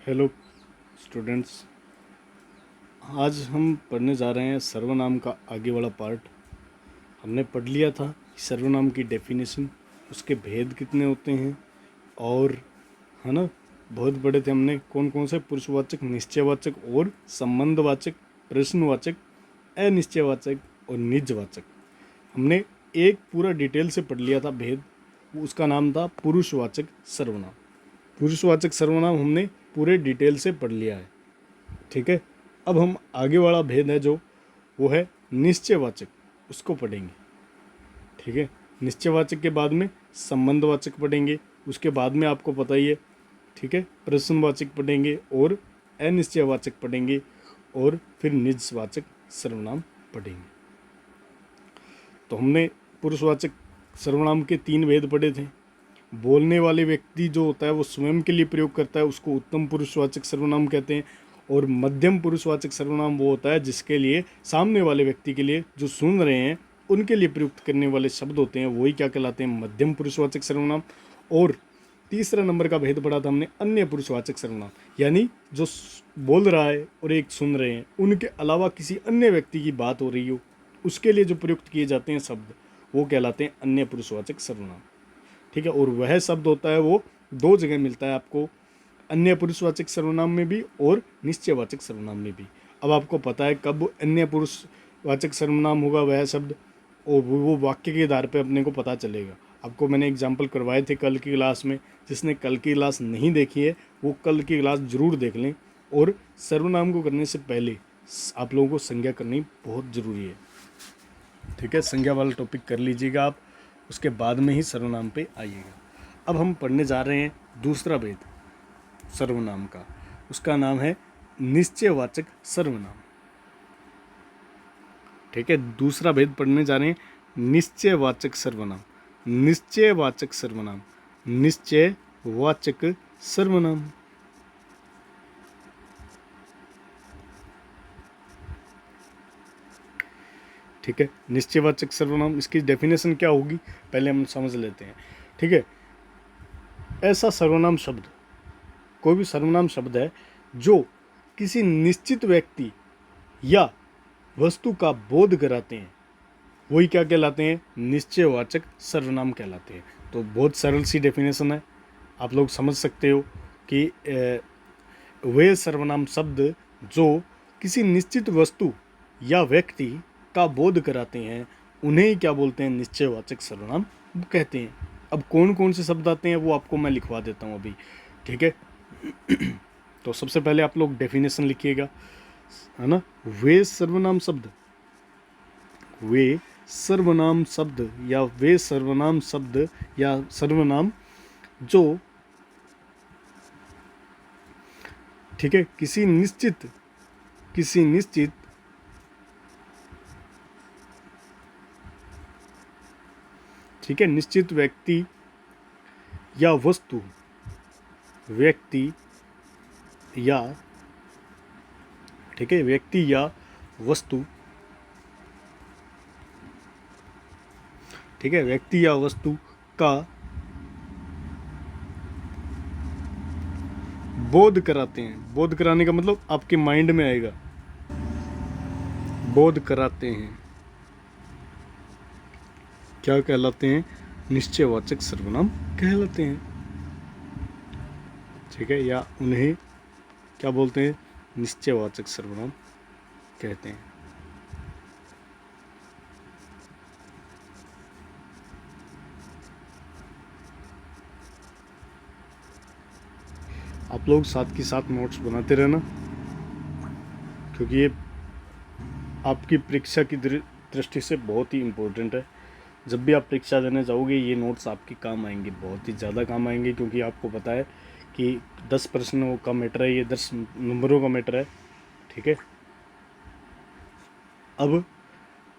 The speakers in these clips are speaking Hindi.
हेलो स्टूडेंट्स, आज हम पढ़ने जा रहे हैं सर्वनाम का आगे वाला पार्ट। हमने पढ़ लिया था कि सर्वनाम की डेफिनेशन, उसके भेद कितने होते हैं, और है ना, बहुत बड़े थे। हमने कौन कौन से पुरुषवाचक, निश्चयवाचक और संबंधवाचक, प्रश्नवाचक, अनिश्चयवाचक और निजवाचक, हमने एक पूरा डिटेल से पढ़ लिया था भेद। उसका नाम था पुरुषवाचक सर्वनाम। पुरुषवाचक सर्वनाम हमने पूरे डिटेल से पढ़ लिया है, ठीक है। अब हम आगे वाला भेद है जो वो है निश्चयवाचक, उसको पढ़ेंगे, ठीक है। निश्चयवाचक के बाद में संबंधवाचक पढ़ेंगे, उसके बाद में आपको पता ही है, ठीक है, प्रश्नवाचक पढ़ेंगे और अनिश्चयवाचक पढ़ेंगे और फिर निजवाचक सर्वनाम पढ़ेंगे। तो हमने पुरुषवाचक सर्वनाम के 3 भेद पढ़े थे। बोलने वाले व्यक्ति जो होता है वो स्वयं के लिए प्रयोग करता है, उसको उत्तम पुरुषवाचक सर्वनाम कहते हैं। और मध्यम पुरुषवाचक सर्वनाम वो होता है जिसके लिए, सामने वाले व्यक्ति के लिए, जो सुन रहे हैं उनके लिए प्रयुक्त करने वाले शब्द होते हैं, वही क्या कहलाते हैं, मध्यम पुरुषवाचक सर्वनाम। और तीसरा नंबर का भेद पढ़ा था हमने अन्य पुरुषवाचक सर्वनाम, यानी जो बोल रहा है और एक सुन रहे हैं, उनके अलावा किसी अन्य व्यक्ति की बात हो रही हो, उसके लिए जो प्रयुक्त किए जाते हैं शब्द, वो कहलाते हैं अन्य पुरुषवाचक सर्वनाम, ठीक है। और वह शब्द होता है वो 2 जगह मिलता है आपको, अन्य पुरुषवाचक सर्वनाम में भी और निश्चयवाचक सर्वनाम में भी। अब आपको पता है कब अन्य पुरुषवाचक सर्वनाम होगा वह शब्द, और वो वाक्य के आधार पे अपने को पता चलेगा। आपको मैंने एग्जाम्पल करवाए थे कल की क्लास में, जिसने कल की क्लास नहीं देखी है वो कल की क्लास ज़रूर देख लें। और सर्वनाम को करने से पहले आप लोगों को संज्ञा करनी बहुत ज़रूरी है, ठीक है। संज्ञा वाला टॉपिक कर लीजिएगा आप, उसके बाद में ही सर्वनाम पे आइएगा। अब हम पढ़ने जा रहे हैं दूसरा भेद सर्वनाम का, उसका नाम है निश्चयवाचक सर्वनाम, ठीक है। दूसरा भेद पढ़ने जा रहे हैं निश्चयवाचक सर्वनाम, निश्चयवाचक सर्वनाम, निश्चयवाचक सर्वनाम, ठीक है। निश्चयवाचक सर्वनाम, इसकी डेफिनेशन क्या होगी पहले हम समझ लेते हैं, ठीक है। ऐसा सर्वनाम शब्द, कोई भी सर्वनाम शब्द है जो किसी निश्चित व्यक्ति या वस्तु का बोध कराते हैं, वही क्या कहलाते हैं, निश्चयवाचक सर्वनाम कहलाते हैं। तो बहुत सरल सी डेफिनेशन है, आप लोग समझ सकते हो कि वे सर्वनाम शब्द जो किसी निश्चित वस्तु या व्यक्ति का बोध कराते हैं, उन्हें ही क्या बोलते हैं, निश्चयवाचक सर्वनाम कहते हैं। अब कौन कौन से शब्द आते हैं वो आपको मैं लिखवा देता हूँ अभी, ठीक है। तो सबसे पहले आप लोग डेफिनेशन लिखिएगा, है ना। वे सर्वनाम शब्द, वे सर्वनाम शब्द या वे सर्वनाम शब्द या सर्वनाम जो, ठीक है, किसी निश्चित ठीक है, निश्चित व्यक्ति या वस्तु, व्यक्ति या, ठीक है, व्यक्ति या वस्तु, ठीक है, व्यक्ति या वस्तु का बोध कराते हैं। बोध कराने का मतलब आपके माइंड में आएगा, बोध कराते हैं, क्या कहलाते हैं, निश्चयवाचक सर्वनाम कहलाते हैं, ठीक है। या उन्हें क्या बोलते हैं, निश्चयवाचक सर्वनाम कहते हैं। आप लोग साथ के साथ नोट्स बनाते रहना, क्योंकि ये आपकी परीक्षा की दृष्टि से बहुत ही इम्पोर्टेंट है। जब भी आप परीक्षा देने जाओगे ये नोट्स आपके काम आएंगे, बहुत ही ज़्यादा काम आएंगे, क्योंकि आपको पता है कि 10 प्रश्नों का मैटर है, ये 10 नंबरों का मैटर है, ठीक है। अब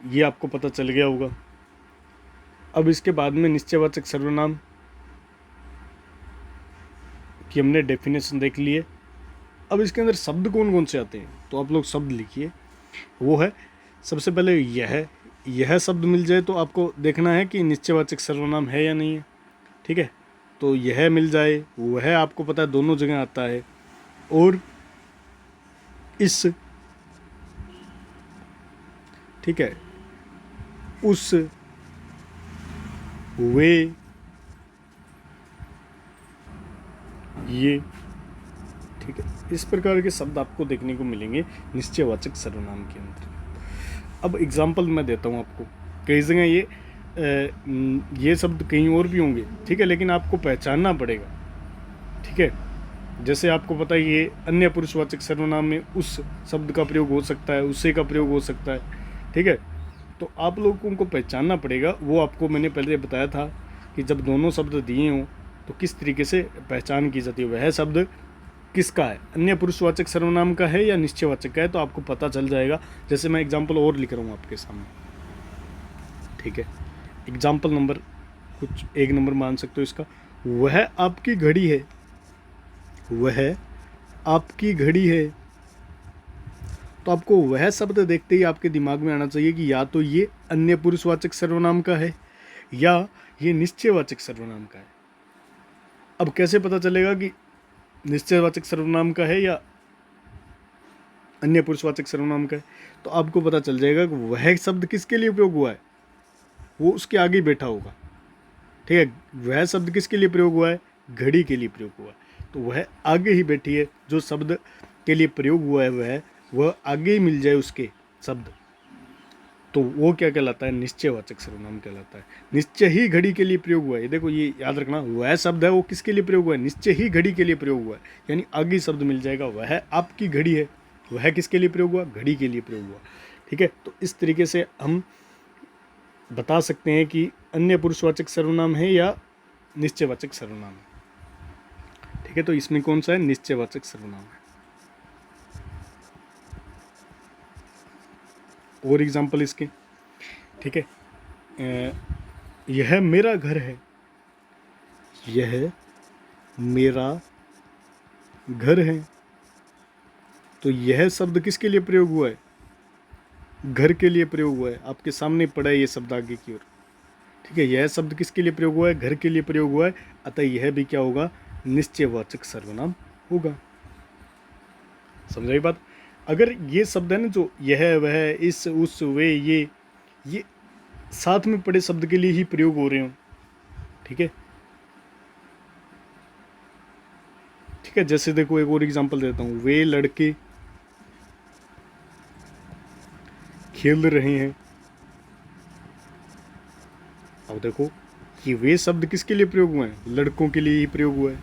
ये आपको पता चल गया होगा। अब इसके बाद में निश्चयवाचक सर्वनाम की हमने डेफिनेशन देख ली है। अब इसके अंदर शब्द कौन कौन से आते हैं, तो आप लोग शब्द लिखिए। वो है, सबसे पहले यह शब्द मिल जाए तो आपको देखना है कि निश्चयवाचक सर्वनाम है या नहीं है, ठीक है। तो यह मिल जाए, वह आपको पता है दोनों जगह आता है, और इस, ठीक है, उस, वे, ये, ठीक है। इस प्रकार के शब्द आपको देखने को मिलेंगे निश्चयवाचक सर्वनाम के अंदर। अब एग्जाम्पल मैं देता हूँ आपको। कई जगह ये शब्द कहीं और भी होंगे, ठीक है, लेकिन आपको पहचानना पड़ेगा, ठीक है। जैसे आपको पता है ये अन्य पुरुषवाचक सर्वनाम में उस शब्द का प्रयोग हो सकता है, उससे का प्रयोग हो सकता है, ठीक है। तो आप लोगों को पहचानना पड़ेगा। वो आपको मैंने पहले बताया था कि जब दोनों शब्द दिए हों तो किस तरीके से पहचान की जाती है, वह शब्द किसका है, अन्य पुरुषवाचक सर्वनाम का है या निश्चयवाचक का है, तो आपको पता चल जाएगा। जैसे मैं एग्जाम्पल और लिख रहा हूँ आपके सामने, ठीक है। एग्जाम्पल नंबर कुछ 1 नंबर मान सकते हो इसका। वह आपकी घड़ी है, वह आपकी घड़ी है। तो आपको वह शब्द देखते ही आपके दिमाग में आना चाहिए कि या तो ये अन्य पुरुषवाचक सर्वनाम का है या ये निश्चयवाचक सर्वनाम का है। अब कैसे पता चलेगा कि निश्चयवाचक सर्वनाम का है या अन्य पुरुषवाचक सर्वनाम का है? तो आपको पता चल जाएगा कि वह शब्द किसके लिए प्रयोग हुआ है, वो उसके आगे बैठा होगा, ठीक है। वह शब्द किसके लिए प्रयोग हुआ है, घड़ी के लिए प्रयोग हुआ है, तो वह आगे ही बैठी है। जो शब्द के लिए प्रयोग हुआ है वह आगे ही मिल जाए उसके शब्द, तो वो क्या कहलाता है, निश्चयवाचक सर्वनाम कहलाता है। निश्चय ही घड़ी के लिए प्रयोग हुआ है, ये देखो, ये याद रखना, वह शब्द है वो किसके लिए प्रयोग हुआ है, निश्चय ही घड़ी के लिए प्रयोग हुआ है, यानी आगे शब्द मिल जाएगा। वह आपकी घड़ी है, वह किसके लिए प्रयोग हुआ, घड़ी के लिए प्रयोग हुआ, ठीक है। तो इस तरीके से हम बता सकते हैं कि अन्य पुरुषवाचक सर्वनाम है या निश्चयवाचक सर्वनाम है, ठीक है। तो इसमें कौन सा है, निश्चयवाचक सर्वनाम है। और एग्जाम्पल इसके, ठीक है। यह मेरा घर है, यह मेरा घर है। तो यह शब्द किसके लिए प्रयोग हुआ है, घर के लिए प्रयोग हुआ है। आपके सामने पड़ा है ये शब्द आगे की ओर, ठीक है। यह शब्द किसके लिए प्रयोग हुआ है, घर के लिए प्रयोग हुआ है, अतः यह भी क्या होगा, निश्चयवाचक सर्वनाम होगा। समझाई बात। अगर ये शब्द है ना, जो यह, वह, इस, उस, वे, ये साथ में पड़े शब्द के लिए ही प्रयोग हो रहे हो, ठीक है, ठीक है। जैसे देखो एक और एग्जांपल देता हूँ, वे लड़के खेल रहे हैं। अब देखो कि वे शब्द किसके लिए प्रयोग हुए हैं, लड़कों के लिए ही प्रयोग हुआ है,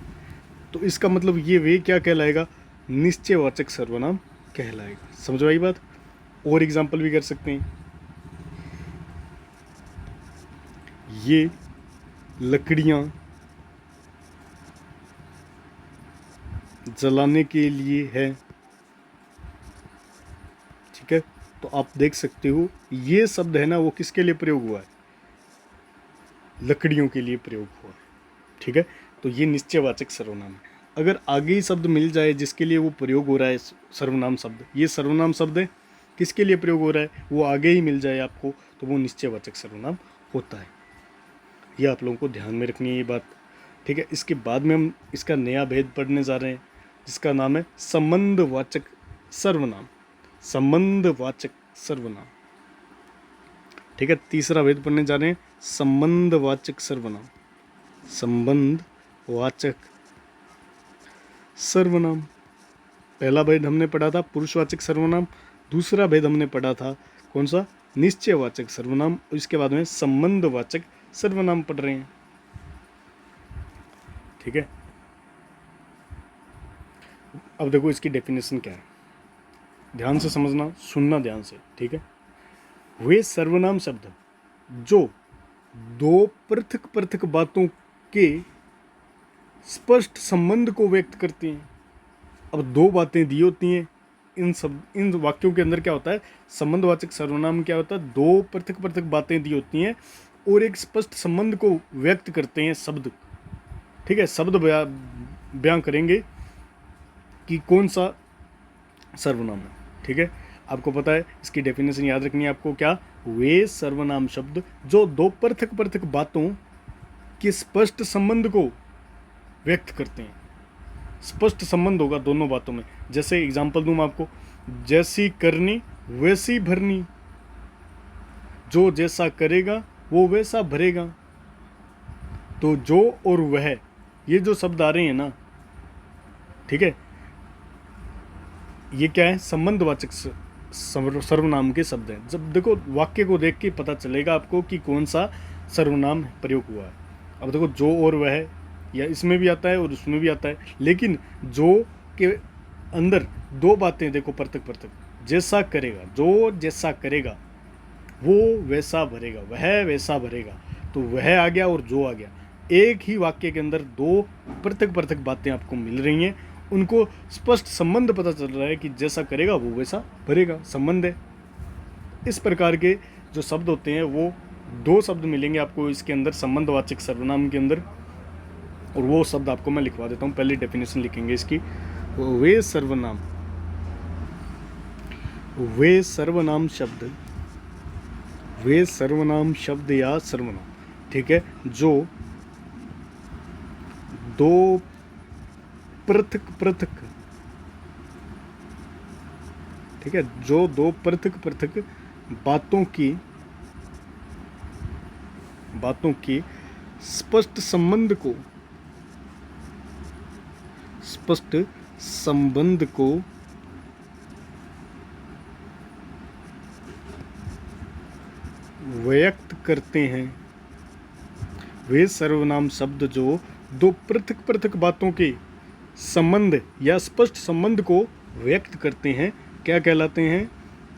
तो इसका मतलब ये वे क्या कहलाएगा, निश्चयवाचक सर्वनाम कहलाएगा। समझो आई बात। और एग्जांपल भी कर सकते हैं, ये लकड़ियां जलाने के लिए है, ठीक है। तो आप देख सकते हो ये शब्द है ना, वो किसके लिए प्रयोग हुआ है, लकड़ियों के लिए प्रयोग हुआ है, ठीक है। तो ये निश्चयवाचक सर्वनाम है। अगर आगे ही शब्द मिल जाए जिसके लिए वो प्रयोग हो रहा है, सर्वनाम शब्द, ये सर्वनाम शब्द है, किसके लिए प्रयोग हो रहा है, वो आगे ही मिल जाए आपको, तो वो निश्चयवाचक सर्वनाम होता है। ये आप लोगों को ध्यान में रखनी है ये बात, ठीक है। इसके बाद में हम इसका नया भेद पढ़ने जा रहे हैं, जिसका नाम है संबंधवाचक सर्वनाम। संबंधवाचक सर्वनाम, ठीक है। तीसरा भेद पढ़ने जा रहे हैं, संबंधवाचक सर्वनाम। संबंधवाचक सर्वनाम। पहला भेद हमने पढ़ा था पुरुषवाचक सर्वनाम, दूसरा भेद हमने पढ़ा था कौन सा, निश्चयवाचक सर्वनाम। इसके बाद में संबंधवाचक सर्वनाम पढ़ रहे हैं, ठीक है। अब देखो इसकी डेफिनेशन क्या है, ध्यान से समझना, सुनना ध्यान से, ठीक है। वे सर्वनाम शब्द जो दो पृथक पृथक बातों के स्पष्ट संबंध को व्यक्त करते हैं। अब दो बातें दी होती हैं, इन वाक्यों के अंदर क्या होता है, संबंधवाचक सर्वनाम क्या होता है, दो पृथक पृथक बातें दी होती हैं और एक स्पष्ट संबंध को व्यक्त करते हैं शब्द, ठीक है। शब्द बयां करेंगे कि कौन सा सर्वनाम है, ठीक है। आपको पता है इसकी डेफिनेशन याद रखनी है आपको, क्या, वे सर्वनाम शब्द जो दो पृथक पृथक बातों के स्पष्ट संबंध को व्यक्त करते हैं, स्पष्ट संबंध होगा दोनों बातों में। जैसे एग्जांपल दूं मैं आपको, जैसी करनी वैसी भरनी, जो जैसा करेगा वो वैसा भरेगा। तो जो और वह, ये जो शब्द आ रहे हैं ना, ठीक है, ये क्या है, संबंधवाचक सर्वनाम के शब्द हैं। जब देखो वाक्य को देख के पता चलेगा आपको कि कौन सा सर्वनाम प्रयोग हुआ है। अब देखो जो और वह, या इसमें भी आता है और उसमें भी आता है, लेकिन जो के अंदर दो बातें देखो पृथक पृथक, जैसा करेगा, जो जैसा करेगा वो वैसा भरेगा, वह वैसा भरेगा। तो वह आ गया और जो आ गया, एक ही वाक्य के अंदर दो पृथक पृथक बातें आपको मिल रही हैं, उनको स्पष्ट संबंध पता चल रहा है कि जैसा करेगा वो वैसा भरेगा, संबंध है। इस प्रकार के जो शब्द होते हैं वो दो शब्द मिलेंगे आपको इसके अंदर, संबंधवाचक सर्वनाम के अंदर, और वो शब्द आपको मैं लिखवा देता हूँ। पहली डेफिनेशन लिखेंगे इसकी, वे सर्वनाम, वे सर्वनाम शब्द, वे सर्वनाम शब्द या सर्वनाम, ठीक है, जो दो पृथक पृथक, ठीक है, जो दो पृथक पृथक बातों की स्पष्ट संबंध को, स्पष्ट संबंध को व्यक्त करते हैं। वे सर्वनाम शब्द जो दो पृथक पृथक बातों के संबंध या स्पष्ट संबंध को व्यक्त करते हैं, क्या कहलाते हैं,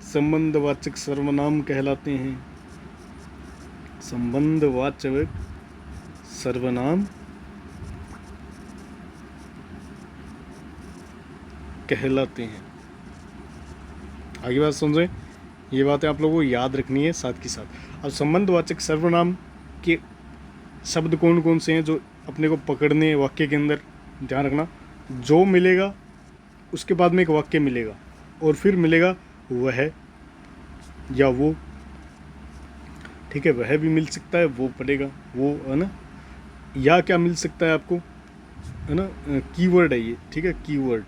संबंधवाचक सर्वनाम कहलाते हैं। संबंधवाचक सर्वनाम कहलाते हैं। आगे बात समझें, ये बातें आप लोगों को याद रखनी है साथ के साथ। अब संबंधवाचक सर्वनाम के शब्द कौन कौन से हैं जो अपने को पकड़ने वाक्य के अंदर, ध्यान रखना, जो मिलेगा उसके बाद में एक वाक्य मिलेगा और फिर मिलेगा वह या वो, ठीक है, वह भी मिल सकता है, वो पड़ेगा, वो है ना, या क्या मिल सकता है आपको, है ना, कीवर्ड है ये, ठीक है, कीवर्ड,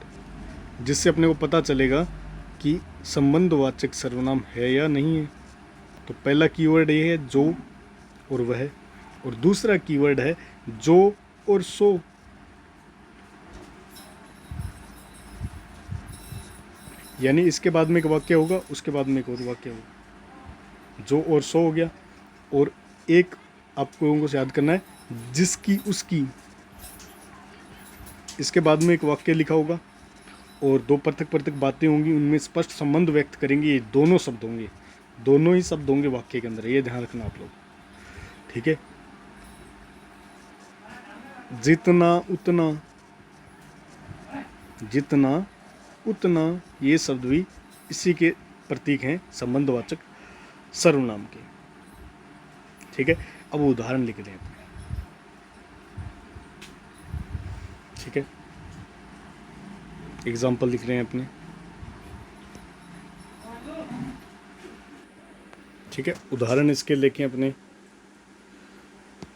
जिससे अपने को पता चलेगा कि संबंधवाचक सर्वनाम है या नहीं है। तो पहला कीवर्ड ये है जो और वह, और दूसरा कीवर्ड है जो और सो। यानी इसके बाद में एक वाक्य होगा, उसके बाद में एक और वाक्य होगा, जो और सो हो गया। और एक आपको लोगों को याद करना है, जिसकी उसकी, इसके बाद में एक वाक्य लिखा होगा और दो पृथक पृथक बातें होंगी, उनमें स्पष्ट संबंध व्यक्त करेंगे, ये दोनों शब्द होंगे, दोनों ही शब्द होंगे वाक्य के अंदर, ये ध्यान रखना आप लोग, ठीक है। जितना उतना, जितना उतना, ये शब्द भी इसी के प्रतीक हैं संबंधवाचक सर्वनाम के, ठीक है। अब उदाहरण लिख लें, ठीक है, एग्जाम्पल लिख रहे हैं अपने, ठीक है, उदाहरण इसके लेके अपने।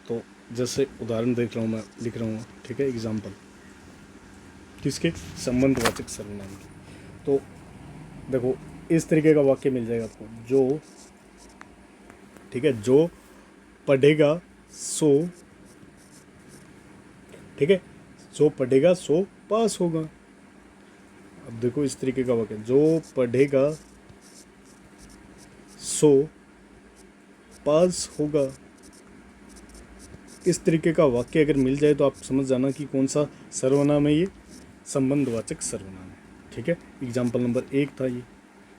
तो जैसे उदाहरण देख रहा हूँ मैं, लिख रहा हूँ, ठीक है, एग्जाम्पल किसके, संबंधवाचक सर्वनाम के। तो देखो इस तरीके का वाक्य मिल जाएगा आपको, जो, ठीक है, जो पढ़ेगा सो, ठीक है, जो पढ़ेगा सो पास होगा। अब देखो इस तरीके का वाक्य, जो पढ़ेगा सो पास होगा, इस तरीके का वाक्य अगर मिल जाए तो आप समझ जाना कि कौन सा सर्वनाम है, ये संबंधवाचक सर्वनाम है, ठीक है। एग्जाम्पल नंबर 1 था ये।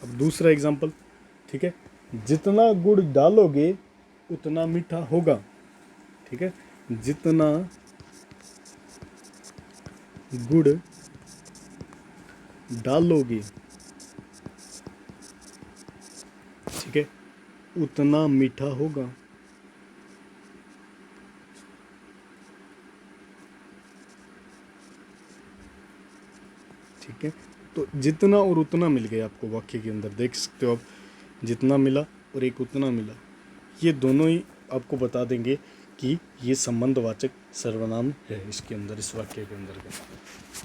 अब दूसरा एग्जाम्पल, ठीक है, जितना गुड़ डालोगे उतना मीठा होगा, ठीक है, जितना गुड़ डालोगे, ठीक है, उतना मीठा होगा। ठीक है, तो जितना और उतना मिल गया आपको वाक्य के अंदर, देख सकते हो आप, जितना मिला और एक उतना मिला, ये दोनों ही आपको बता देंगे कि ये संबंधवाचक सर्वनाम है इसके अंदर, इस वाक्य के अंदर का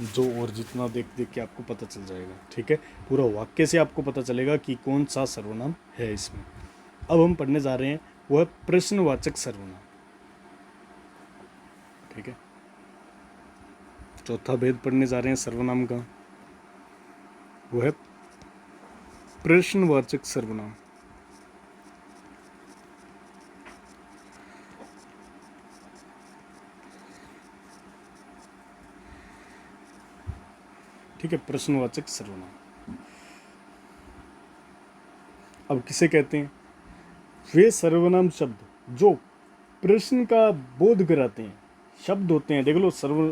जो, और जितना देख देख के आपको पता चल जाएगा। ठीक है, पूरा वाक्य से आपको पता चलेगा कि कौन सा सर्वनाम है इसमें। अब हम पढ़ने जा रहे हैं वो है प्रश्नवाचक सर्वनाम। ठीक है, चौथा भेद पढ़ने जा रहे हैं सर्वनाम का, वो है प्रश्नवाचक सर्वनाम। ठीक है, प्रश्नवाचक सर्वनाम अब किसे कहते हैं? वे सर्वनाम शब्द जो प्रश्न का बोध कराते हैं। शब्द होते हैं, देख लो,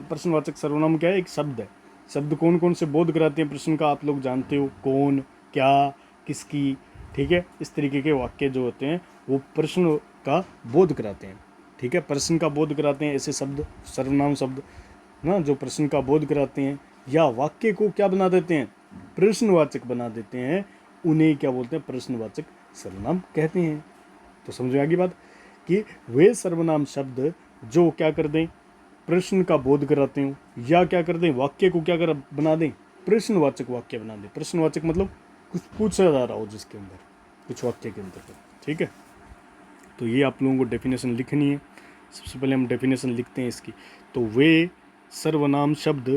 प्रश्नवाचक सर्वनाम क्या है? एक शब्द है। शब्द कौन कौन से बोध कराते हैं प्रश्न का, आप लोग जानते हो, कौन, क्या, किसकी। ठीक है, इस तरीके के वाक्य जो होते हैं वो प्रश्न का बोध कराते हैं। ठीक है, प्रश्न का बोध कराते हैं ऐसे शब्द, सर्वनाम शब्द ना, जो प्रश्न का बोध कराते हैं या वाक्य को क्या बना देते हैं? प्रश्नवाचक बना देते हैं, उन्हें क्या बोलते हैं? प्रश्नवाचक सर्वनाम कहते हैं। तो समझ में आ गई बात कि वे सर्वनाम शब्द जो क्या कर दें? प्रश्न का बोध कराते हो, या क्या कर दें? वाक्य को क्या कर बना दें? प्रश्नवाचक वाक्य बना दें। प्रश्नवाचक मतलब कुछ पूछा जा रहा हो जिसके अंदर, कुछ वाक्य के अंदर। ठीक है, तो ये आप लोगों को डेफिनेशन लिखनी है। सबसे पहले हम डेफिनेशन लिखते हैं इसकी। तो वे सर्वनाम शब्द,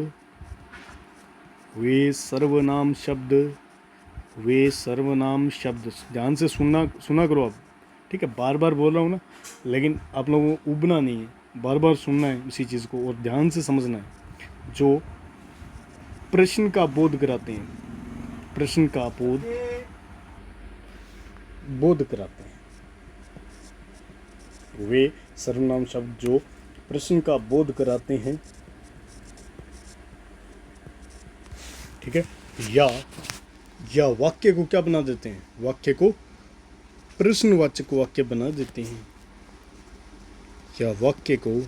वे सर्वनाम शब्द, वे सर्वनाम शब्द, ध्यान से सुना करो आप। ठीक है, बार बार बोल रहा हूँ ना, लेकिन आप लोगों को उबना नहीं है, बार बार सुनना है इसी चीज़ को और ध्यान से समझना है। जो प्रश्न का बोध कराते हैं, प्रश्न का बोध कराते हैं, वे सर्वनाम शब्द जो प्रश्न का बोध कराते हैं। ठीक है, या वाक्य को क्या बना देते हैं? वाक्य को प्रश्नवाचक वाक्य बना देते हैं, या वाक्य को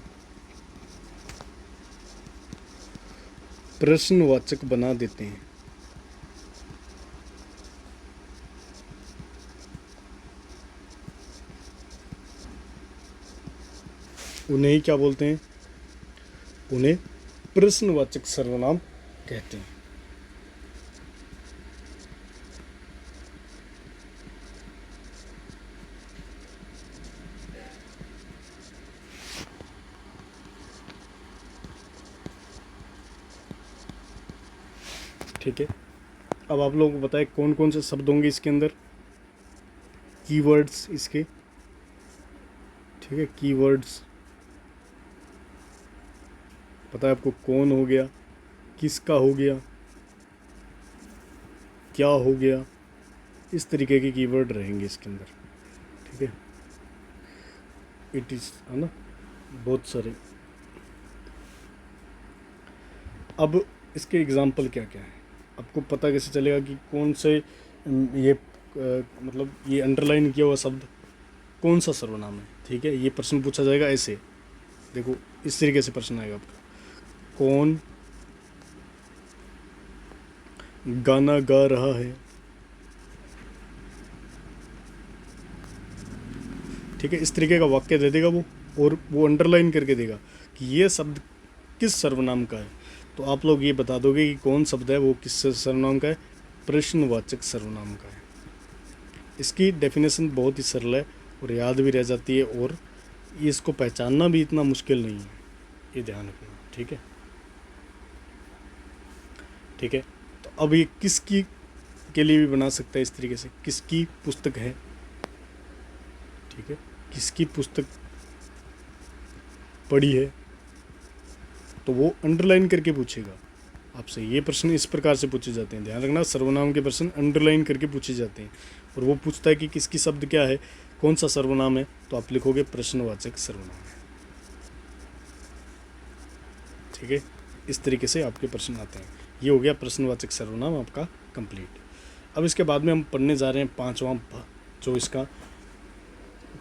प्रश्नवाचक बना देते हैं। उन्हें ही क्या बोलते हैं? उन्हें प्रश्नवाचक सर्वनाम कहते हैं। ठीक है, अब आप लोगों को बताएं कौन कौन से शब्द होंगे इसके अंदर, कीवर्ड्स इसके। ठीक है, कीवर्ड्स पता है आपको, कौन हो गया, किसका हो गया, क्या हो गया, इस तरीके के कीवर्ड रहेंगे इसके अंदर। ठीक है, इट इज, है ना, बहुत सारे। अब इसके एग्जाम्पल क्या क्या है, आपको पता कैसे चलेगा कि कौन से ये मतलब ये अंडरलाइन किया हुआ शब्द कौन सा सर्वनाम है? ठीक है, ये प्रश्न पूछा जाएगा ऐसे, देखो इस तरीके से प्रश्न आएगा आपका, कौन गाना गा रहा है? ठीक है, इस तरीके का वाक्य दे देगा वो, और वो अंडरलाइन करके देगा कि ये शब्द किस सर्वनाम का है। तो आप लोग ये बता दोगे कि कौन शब्द है वो किस सर्वनाम का है? प्रश्नवाचक सर्वनाम का है। इसकी डेफिनेशन बहुत ही सरल है और याद भी रह जाती है, और इसको पहचानना भी इतना मुश्किल नहीं है, ये ध्यान रखना। ठीक है, ठीक है, तो अब ये किसकी के लिए भी बना सकता है इस तरीके से, किसकी पुस्तक है? ठीक है, किसकी पुस्तक पढ़ी है, तो वो अंडरलाइन करके पूछेगा आपसे। ये प्रश्न इस प्रकार से पूछे जाते हैं, ध्यान रखना, सर्वनाम के प्रश्न अंडरलाइन करके पूछे जाते हैं, और वो पूछता है कि किसकी शब्द क्या है, कौन सा सर्वनाम है, तो आप लिखोगे प्रश्नवाचक सर्वनाम है। ठीक है, इस तरीके से आपके प्रश्न आते हैं। ये हो गया प्रश्नवाचक सर्वनाम आपका कंप्लीट। अब इसके बाद में हम पढ़ने जा रहे हैं पांचवा जो इसका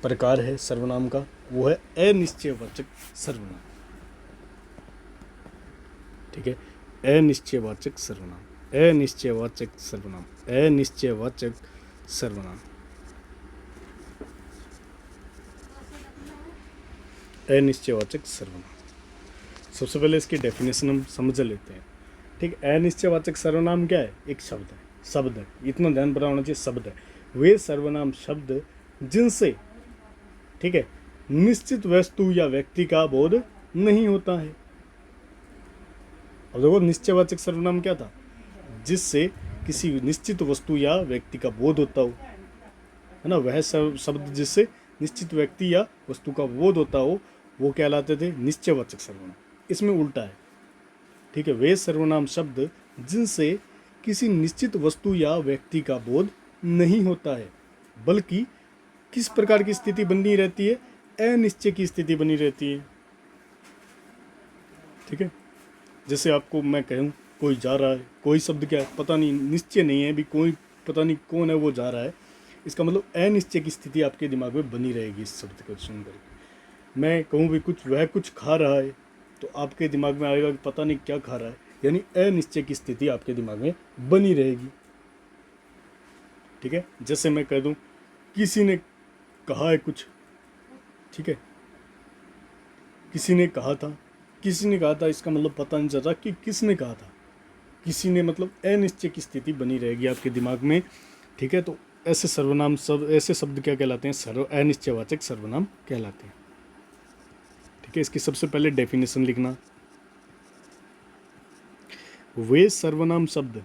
प्रकार है सर्वनाम का, वो है अनिश्चयवाचक सर्वनाम। ठीक है, अनिश्चयवाचक सर्वनाम, अनिश्चयवाचक सर्वनाम, अनिश्चयवाचक सर्वनाम। अनिश्चयवाचक सर्वनाम। सबसे पहले इसकी डेफिनेशन हम समझ लेते हैं। ठीक है, अनिश्चयवाचक सर्वनाम क्या है? एक शब्द है, इतना ध्यान पता होना चाहिए, शब्द है। वे सर्वनाम शब्द जिनसे, ठीक है, निश्चित वस्तु या व्यक्ति का बोध नहीं होता है। अब देखो, निश्चयवाचक सर्वनाम क्या था? जिससे किसी निश्चित वस्तु या व्यक्ति का बोध होता हो, है ना, वह शब्द जिससे निश्चित व्यक्ति या वस्तु का बोध होता हो, वो कहलाते थे निश्चयवाचक सर्वनाम। इसमें उल्टा है। ठीक है, वे सर्वनाम शब्द जिनसे किसी निश्चित वस्तु या व्यक्ति का बोध नहीं होता है, बल्कि किस प्रकार की स्थिति बनी रहती है? अनिश्चय की स्थिति बनी रहती है। ठीक है, जैसे आपको मैं कहूँ कोई जा रहा है, कोई शब्द क्या है पता नहीं, निश्चय नहीं है भी, कोई पता नहीं कौन है वो जा रहा है, इसका मतलब अनिश्चय की स्थिति आपके दिमाग में बनी रहेगी इस शब्द को सुनकर। मैं कहूँ भी कुछ, वह कुछ खा रहा है, तो आपके दिमाग में आएगा कि पता नहीं क्या खा रहा है, यानी अनिश्चय की स्थिति आपके दिमाग में बनी रहेगी। ठीक है, जैसे मैं कह दूं किसी ने कहा है कुछ, ठीक है, किसी ने कहा था, इसका मतलब पता नहीं चल रहा कि किसने कहा था। किसी ने मतलब अनिश्चय की स्थिति बनी रहेगी आपके दिमाग में। ठीक है, तो ऐसे सर्वनाम ऐसे शब्द क्या कहलाते हैं? अनिश्चयवाचक सर्वनाम कहलाते हैं। ठीक है, इसकी सबसे पहले डेफिनेशन लिखना। वे सर्वनाम शब्द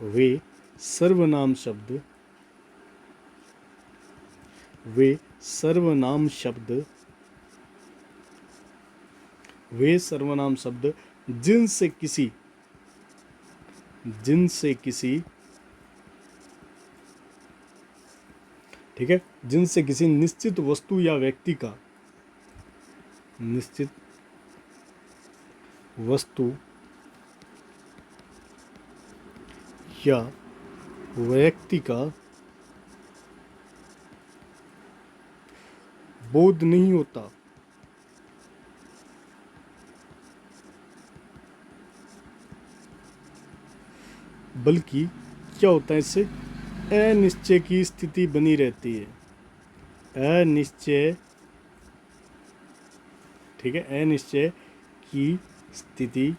वे सर्वनाम शब्द जिनसे किसी ठीक है, जिनसे किसी निश्चित वस्तु या व्यक्ति का बोध नहीं होता, बल्कि क्या होता है? इससे अनिश्चय की स्थिति बनी रहती है। ठीक है, अनिश्चय की स्थिति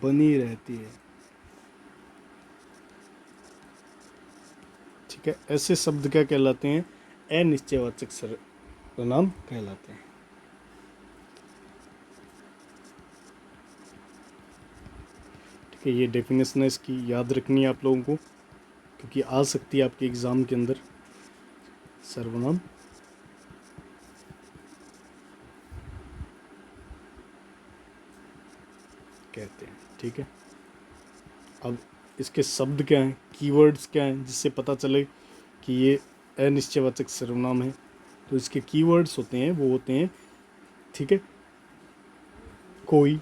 बनी रहती है। ठीक है, ऐसे शब्द क्या कहलाते हैं? अनिश्चयवाचक सर्वनाम कहलाते हैं। ठीक है, ये डेफिनेशन है, इसकी याद रखनी है आप लोगों को, क्योंकि आ सकती है आपके एग्जाम के अंदर। सर्वनाम कहते हैं। ठीक है, अब इसके शब्द क्या हैं, कीवर्ड्स क्या हैं, जिससे पता चले कि ये अनिश्चयवाचक सर्वनाम है? तो इसके कीवर्ड्स होते हैं, वो होते हैं, ठीक है, कोई,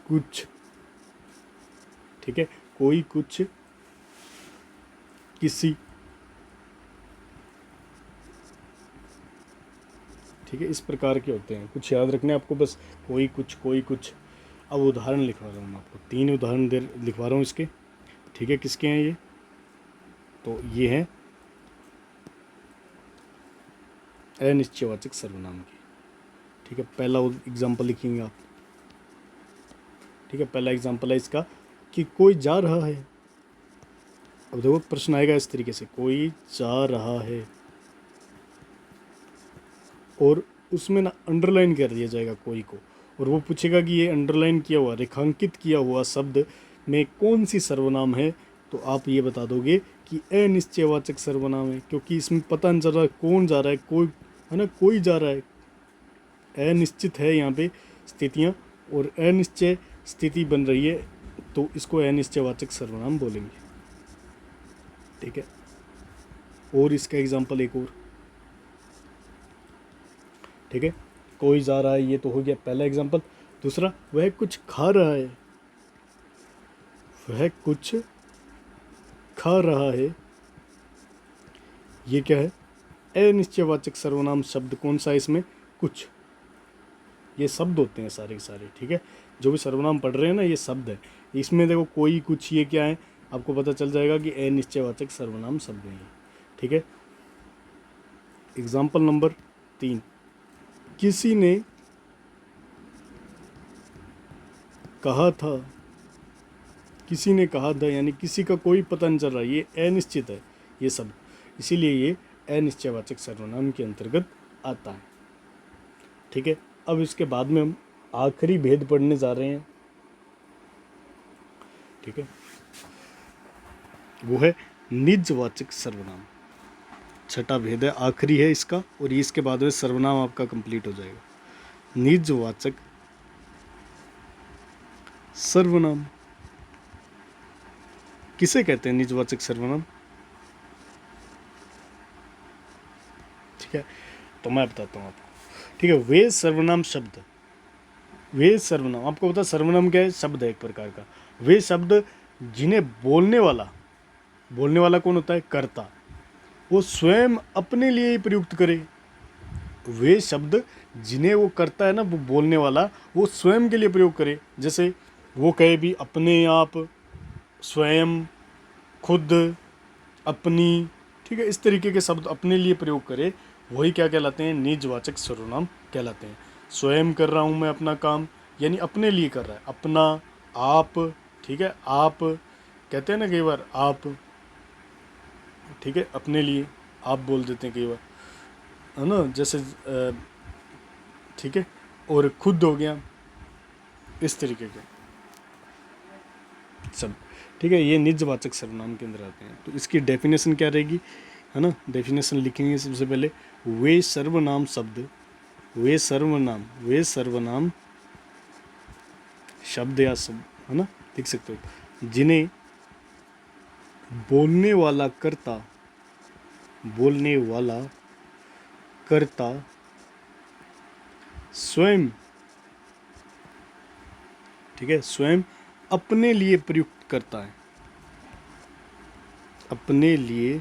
कुछ, ठीक है, कोई, कुछ, किसी। ठीक है, इस प्रकार के होते हैं। कुछ याद रखने आपको, बस कोई, कुछ। अब उदाहरण लिखवा रहा हूँ मैं आपको, 3 उदाहरण लिखवा रहा हूँ इसके। ठीक है, किसके हैं ये? तो ये हैं अनिश्चयवाचक सर्वनाम की। ठीक है, पहला एग्जाम्पल लिखेंगे आप। ठीक है, पहला एग्जाम्पल है इसका कि कोई जा रहा है। अब देखो, प्रश्न आएगा इस तरीके से, कोई जा रहा है, और उसमें ना अंडरलाइन कर दिया जाएगा कोई को, और वो पूछेगा कि ये अंडरलाइन किया हुआ, रेखांकित किया हुआ शब्द में कौन सी सर्वनाम है? तो आप ये बता दोगे कि अनिश्चयवाचक सर्वनाम है, क्योंकि इसमें पता नहीं चल रहा कौन जा रहा है, कोई है ना, कोई जा रहा है, अनिश्चित है यहाँ पे स्थितियाँ, और अनिश्चय स्थिति बन रही है, तो इसको अनिश्चयवाचक सर्वनाम बोलेंगे। ठीक है, और इसका एग्जाम्पल एक और। ठीक है, कोई जा रहा है, ये तो हो गया पहला एग्जाम्पल। दूसरा, वह कुछ खा रहा है, वह कुछ खा रहा है, ये क्या है? अनिश्चयवाचक सर्वनाम शब्द कौन सा है इसमें? कुछ। ये शब्द होते हैं सारे के सारे। ठीक है, जो भी सर्वनाम पढ़ रहे हैं ना, ये शब्द है। इसमें देखो कोई, कुछ, ये क्या है? आपको पता चल जाएगा कि अनिश्चयवाचक सर्वनाम शब्द है। ठीक है। एग्जाम्पल नंबर 3, किसी ने कहा था, किसी ने कहा था यानी किसी का कोई पता नहीं चल रहा, ये अनिश्चित है ये सब, इसीलिए ये अनिश्चयवाचक सर्वनाम के अंतर्गत आता है। ठीक है। अब इसके बाद में हम आखिरी भेद पढ़ने जा रहे हैं। ठीक है, वो है निजवाचक सर्वनाम। छठा भेद है, आखिरी है इसका, और इसके बाद में सर्वनाम आपका कंप्लीट हो जाएगा। निजवाचक सर्वनाम किसे कहते हैं? निजवाचक सर्वनाम। ठीक है, तो मैं बताता हूँ आपको। ठीक है, वे सर्वनाम शब्द, वे सर्वनाम, आपको पता सर्वनाम क्या है? शब्द है एक प्रकार का। वे शब्द जिन्हें बोलने वाला कौन होता है? कर्ता, वो स्वयं अपने लिए ही प्रयुक्त करे। वे शब्द जिन्हें वो करता है ना, वो बोलने वाला, वो स्वयं के लिए प्रयोग करे। जैसे वो कहे भी अपने आप, स्वयं, खुद, अपनी, ठीक है, इस तरीके के शब्द अपने लिए प्रयोग करे, वही क्या कहलाते हैं? निजवाचक सर्वनाम कहलाते हैं। स्वयं कर रहा हूँ मैं अपना काम, यानी अपने लिए कर रहा है, अपना, आप, ठीक है, आप कहते हैं ना कई बार, आप, ठीक है, अपने लिए आप बोल देते हैं कई बार, है ना, जैसे ठीक है, और खुद हो गया, इस तरीके के सब। ठीक है, ये निजवाचक सर्वनाम के अंदर आते हैं। तो इसकी डेफिनेशन क्या रहेगी, है ना, डेफिनेशन लिखेंगे सबसे पहले। वे सर्वनाम शब्द, वे सर्वनाम शब्द या शब्द, है ना, लिख सकते हो, जिन्हें बोलने वाला कर्ता स्वयं, ठीक है, स्वयं अपने लिए प्रयुक्त करता है, अपने लिए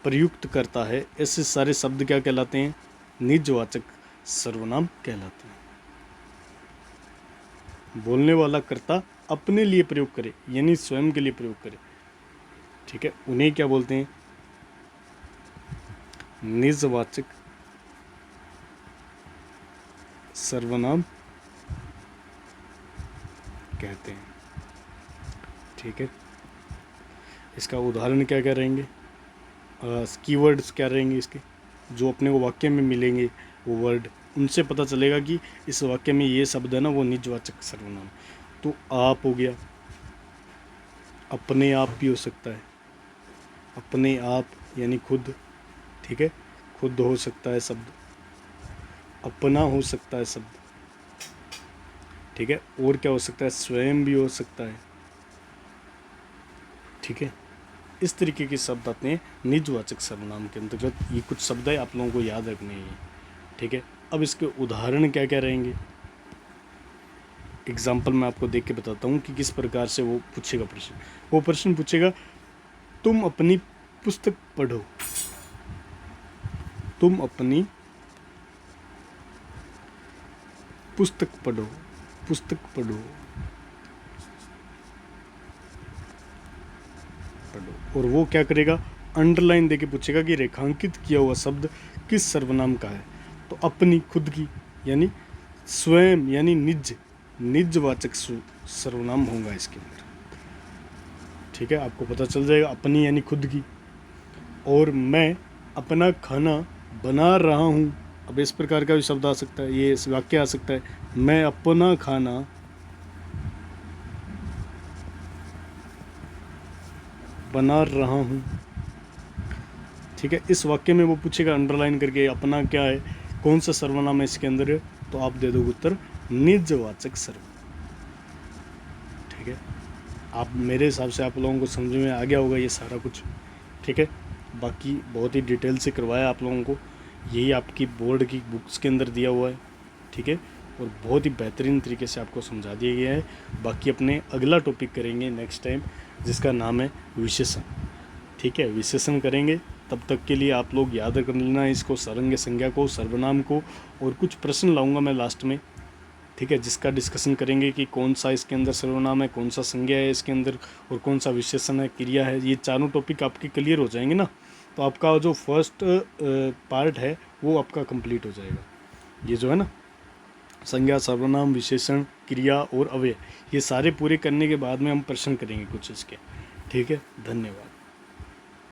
प्रयुक्त करता है, ऐसे सारे शब्द क्या कहलाते हैं? निजवाचक सर्वनाम कहलाते हैं। बोलने वाला कर्ता अपने लिए प्रयोग करे, यानी स्वयं के लिए प्रयोग करे, ठीक है, उन्हें क्या बोलते हैं? निजवाचक सर्वनाम कहते हैं। ठीक है, इसका उदाहरण क्या क्या रहेंगे, कीवर्ड्स क्या रहेंगे इसके, जो अपने को वाक्य में मिलेंगे वो वर्ड, उनसे पता चलेगा कि इस वाक्य में ये शब्द है ना, वो निजवाचक सर्वनाम। तो आप हो गया, अपने आप भी हो सकता है, अपने आप यानी खुद, ठीक है, खुद हो सकता है शब्द, अपना हो सकता है शब्द, ठीक है, और क्या हो सकता है? स्वयं भी हो सकता है, ठीक है। इस तरीके के शब्द आते हैं निजवाचक सर्वनाम के अंतर्गत। ये कुछ शब्द है, आप लोगों को याद रखने हैं, ठीक है। अब इसके उदाहरण क्या क्या रहेंगे, एग्जाम्पल मैं आपको देख के बताता हूँ कि किस प्रकार से वो पूछेगा प्रश्न। वो प्रश्न पूछेगा, तुम अपनी पुस्तक पढ़ो, तुम अपनी पुस्तक पढ़ो, पुस्तक पढ़ो, पढ़ो, और वो क्या करेगा? अंडरलाइन देके पूछेगा कि रेखांकित किया हुआ शब्द किस सर्वनाम का है। तो अपनी, खुद की, यानी स्वयं, यानी निजवाचक सर्वनाम होगा इसके अंदर, ठीक है, आपको पता चल जाएगा। अपनी यानी खुद की। और मैं अपना खाना बना रहा हूँ, अब इस प्रकार का भी शब्द आ सकता है, ये इस वाक्य आ सकता है, मैं अपना खाना बना रहा हूँ, ठीक है। इस वाक्य में वो पूछेगा अंडरलाइन करके, अपना क्या है, कौन सा सर्वनाम है इसके अंदर, तो आप दे दोगे उत्तर निजवाचक सर्वनाम, ठीक है। आप, मेरे हिसाब से आप लोगों को समझ में आ गया होगा ये सारा कुछ, ठीक है। बाकी बहुत ही डिटेल से करवाया आप लोगों को, यही आपकी बोर्ड की बुक्स के अंदर दिया हुआ है, ठीक है, और बहुत ही बेहतरीन तरीके से आपको समझा दिया गया है। बाकी अपने अगला टॉपिक करेंगे नेक्स्ट टाइम, जिसका नाम है विशेषण, ठीक है, विशेषण करेंगे। तब तक के लिए आप लोग याद कर लेना इसको, सर्वनाम संज्ञा को, सर्वनाम को, और कुछ प्रश्न लाऊंगा मैं लास्ट में, ठीक है, जिसका डिस्कशन करेंगे कि कौन सा इसके अंदर सर्वनाम है, कौन सा संज्ञा है इसके अंदर, और कौन सा विशेषण है, क्रिया है। ये चारों टॉपिक आपके क्लियर हो जाएंगे ना, तो आपका जो फर्स्ट पार्ट है वो आपका कंप्लीट हो जाएगा। ये जो है ना संज्ञा, सर्वनाम, विशेषण, क्रिया और अव्यय, ये सारे पूरे करने के बाद में हम प्रश्न करेंगे कुछ इसके। ठीक है, धन्यवाद।